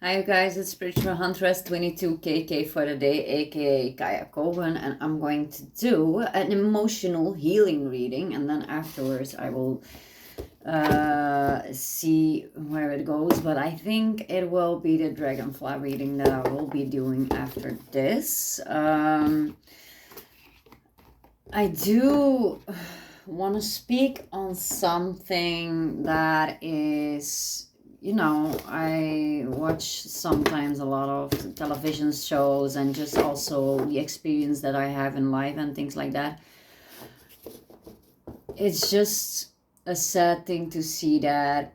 Hi you guys, it's Spiritual-Huntress 22KK for the day, aka Kaya Cohen, and I'm going to do an emotional healing reading, and then afterwards I will see where it goes, but I think it will be the dragonfly reading that I will be doing after this. I do want to speak on something that is, I watch sometimes a lot of television shows and just also the experience that I have in life and things like that. It's just a sad thing to see that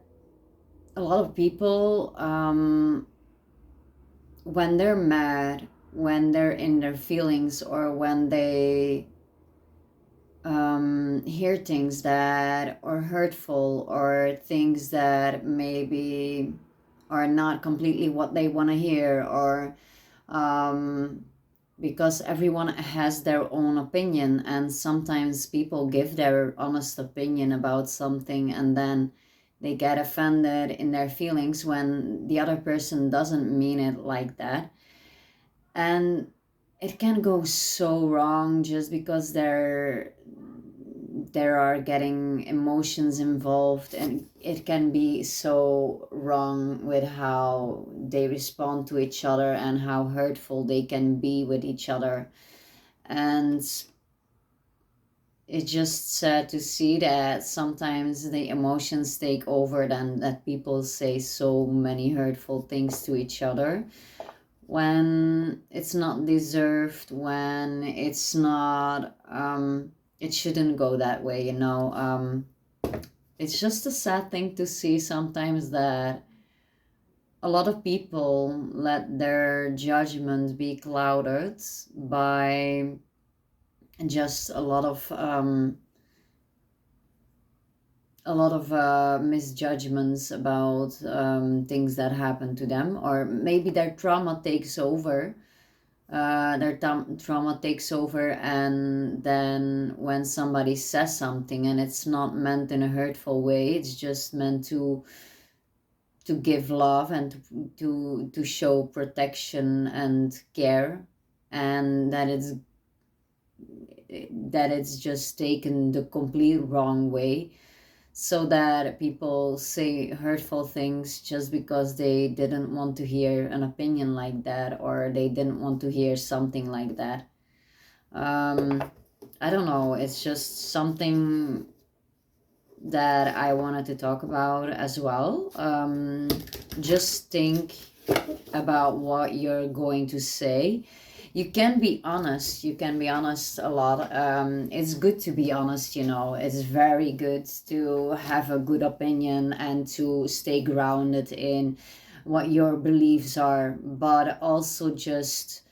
a lot of people, when they're mad, when they're in their feelings, or when they hear things that are hurtful or things that maybe are not completely what they want to hear, or um, because everyone has their own opinion, and sometimes people give their honest opinion about something and then they get offended in their feelings when the other person doesn't mean it like that. And it can go so wrong just because there are getting emotions involved, and it can be so wrong with how they respond to each other and how hurtful they can be with each other. And it's just sad to see that sometimes the emotions take over, then that people say so many hurtful things to each other when it's not deserved, when it's not, it shouldn't go that way, it's just a sad thing to see sometimes that a lot of people let their judgment be clouded by just a lot of misjudgments about things that happen to them, or maybe their trauma takes over. Trauma takes over, and then when somebody says something and it's not meant in a hurtful way, it's just meant to give love and to show protection and care, and that it's just taken the complete wrong way, so that people say hurtful things just because they didn't want to hear an opinion like that, or they didn't want to hear something like that. um I don't know, it's just something that I wanted to talk about as well. Just think about what you're going to say. You can be honest. You can be honest a lot. It's good to be honest, It's very good to have a good opinion and to stay grounded in what your beliefs are, but also just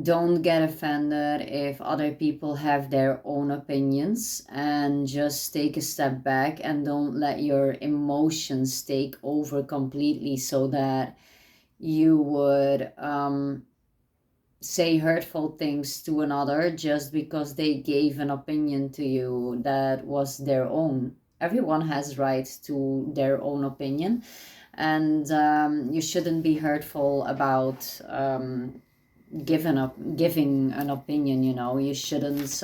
don't get offended if other people have their own opinions, and just take a step back and don't let your emotions take over completely, so that you would say hurtful things to another just because they gave an opinion to you that was their own. Everyone has rights to their own opinion, and you shouldn't be hurtful about giving an opinion. You shouldn't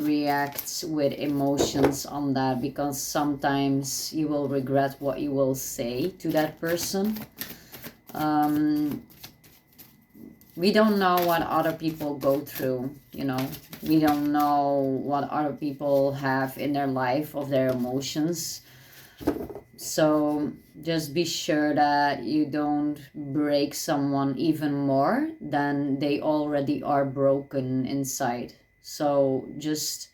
react with emotions on that, because sometimes you will regret what you will say to that person. um, we don't know what other people go through. We don't know what other people have in their life of their emotions. So just be sure that you don't break someone even more than they already are broken inside. So just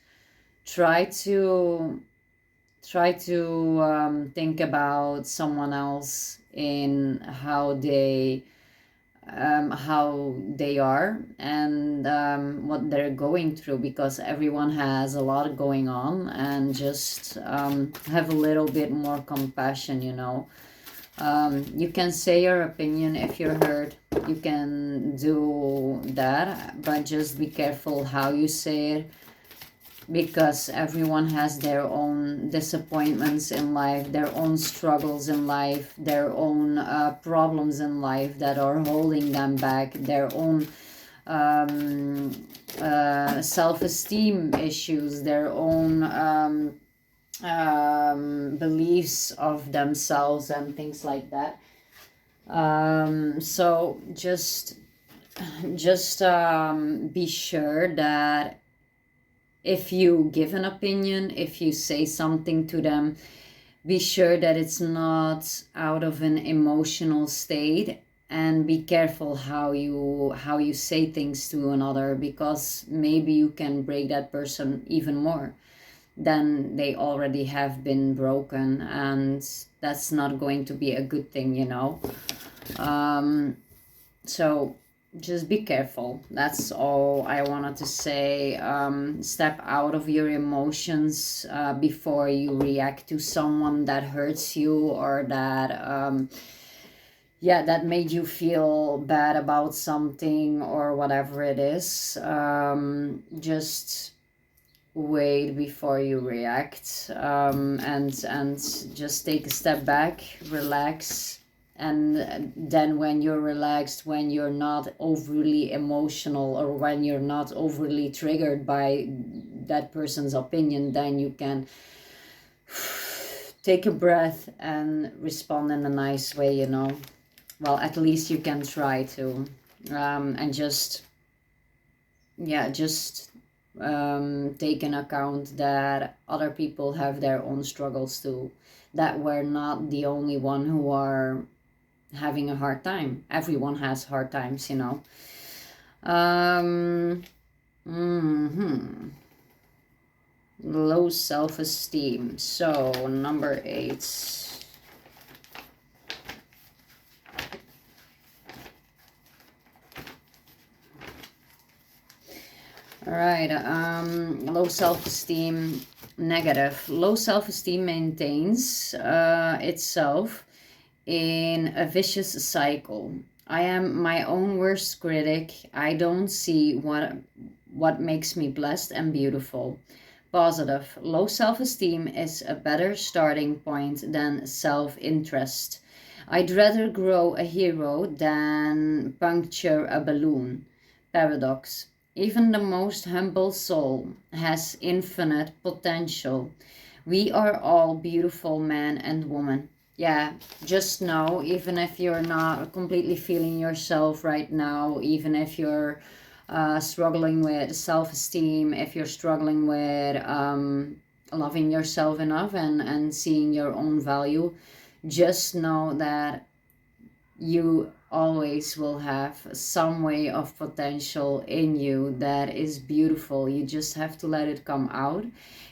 try to think about someone else in how they are, and what they're going through, because everyone has a lot going on, and just have a little bit more compassion. You can say your opinion if you're hurt. You can do that, but just be careful how you say it, because everyone has their own disappointments in life, their own struggles in life, their own problems in life that are holding them back, their own self-esteem issues, their own beliefs of themselves and things like that. So just be sure that if you give an opinion, if you say something to them, be sure that it's not out of an emotional state, and be careful how you say things to another, because maybe you can break that person even more than they already have been broken, and that's not going to be a good thing, so just be careful. That's all I wanted to say. Step out of your emotions before you react to someone that hurts you, or that made you feel bad about something, or whatever it is. Just wait before you react, and just take a step back, relax, and then when you're relaxed, when you're not overly emotional, or when you're not overly triggered by that person's opinion, then you can take a breath and respond in a nice way. Well, at least you can try to, and just take in account that other people have their own struggles too, that we're not the only one who are having a hard time. Everyone has hard times. Mhm. Low self-esteem. So number 8. All right. Low self-esteem, negative. Low self-esteem maintains itself in a vicious cycle. I am my own worst critic. I don't see what makes me blessed and beautiful. Positive. Low self-esteem is a better starting point than self-interest. I'd rather grow a hero than puncture a balloon. Paradox. Even the most humble soul has infinite potential. We are all beautiful men and women. Yeah, just know, even if you're not completely feeling yourself right now, even if you're struggling with self-esteem, if you're struggling with loving yourself enough and seeing your own value, just know that you always will have some way of potential in you that is beautiful. You just have to let it come out.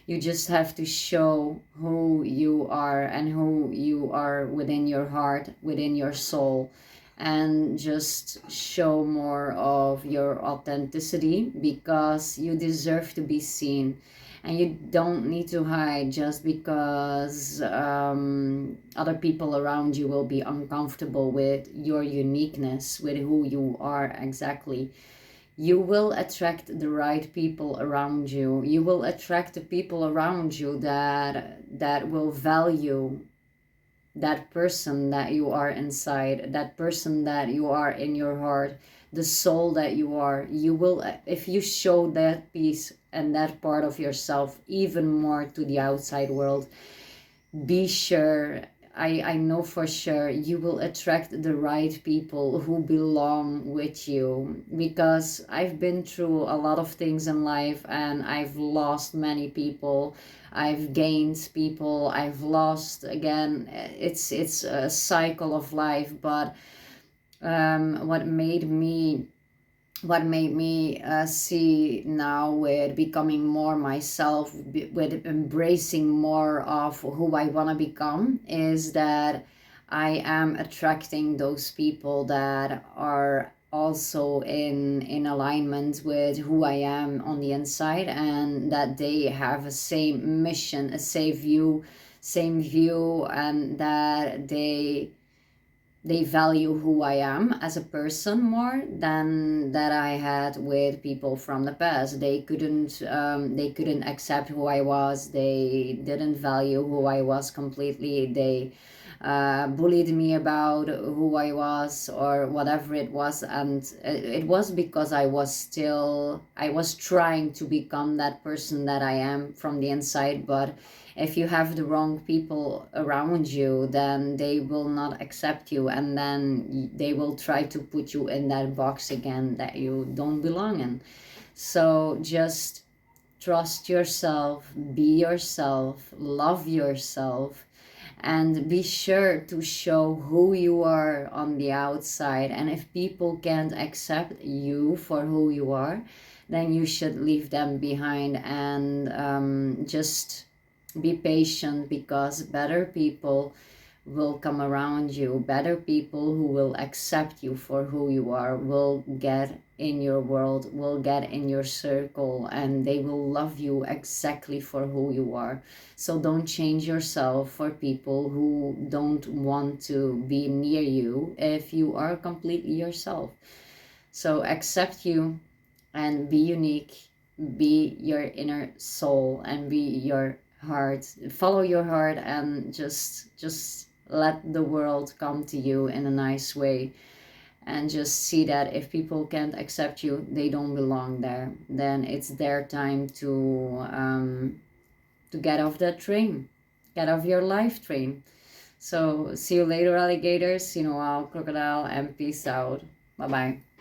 You just have to show who you are and who you are within your heart, within your soul, and just show more of your authenticity, because you deserve to be seen, and you don't need to hide just because other people around you will be uncomfortable with your uniqueness, with who you are exactly. You will attract the right people around you. You will attract the people around you that will value that person that you are inside, that person that you are in your heart, the soul that you are. You will, if you show that piece and that part of yourself even more to the outside world, be sure, I know for sure, you will attract the right people who belong with you. Because I've been through a lot of things in life, and I've lost many people. I've gained people. I've lost again. It's a cycle of life. But what made me see now, with becoming more myself, with embracing more of who I want to become, is that I am attracting those people that are also in alignment with who I am on the inside, and that they have a same mission, a same view, and that they they value who I am as a person more than that I had with people from the past. They couldn't accept who I was. They didn't value who I was completely. They bullied me about who I was or whatever it was, and it was because I was trying to become that person that I am from the inside. But if you have the wrong people around you, then they will not accept you, and then they will try to put you in that box again that you don't belong in. So just trust yourself, be yourself, love yourself, and be sure to show who you are on the outside. And if people can't accept you for who you are, then you should leave them behind, and just be patient, because better people will come around you. Better people who will accept you for who you are will get in your world, will get in your circle, and they will love you exactly for who you are. So don't change yourself for people who don't want to be near you if you are completely yourself. So accept you and be unique, be your inner soul, and be your heart. Follow your heart, and just let the world come to you in a nice way. And just see that if people can't accept you, they don't belong there. Then it's their time to get off that train, get off your life train. So see you later, alligators. See you, crocodile, and peace out. Bye bye.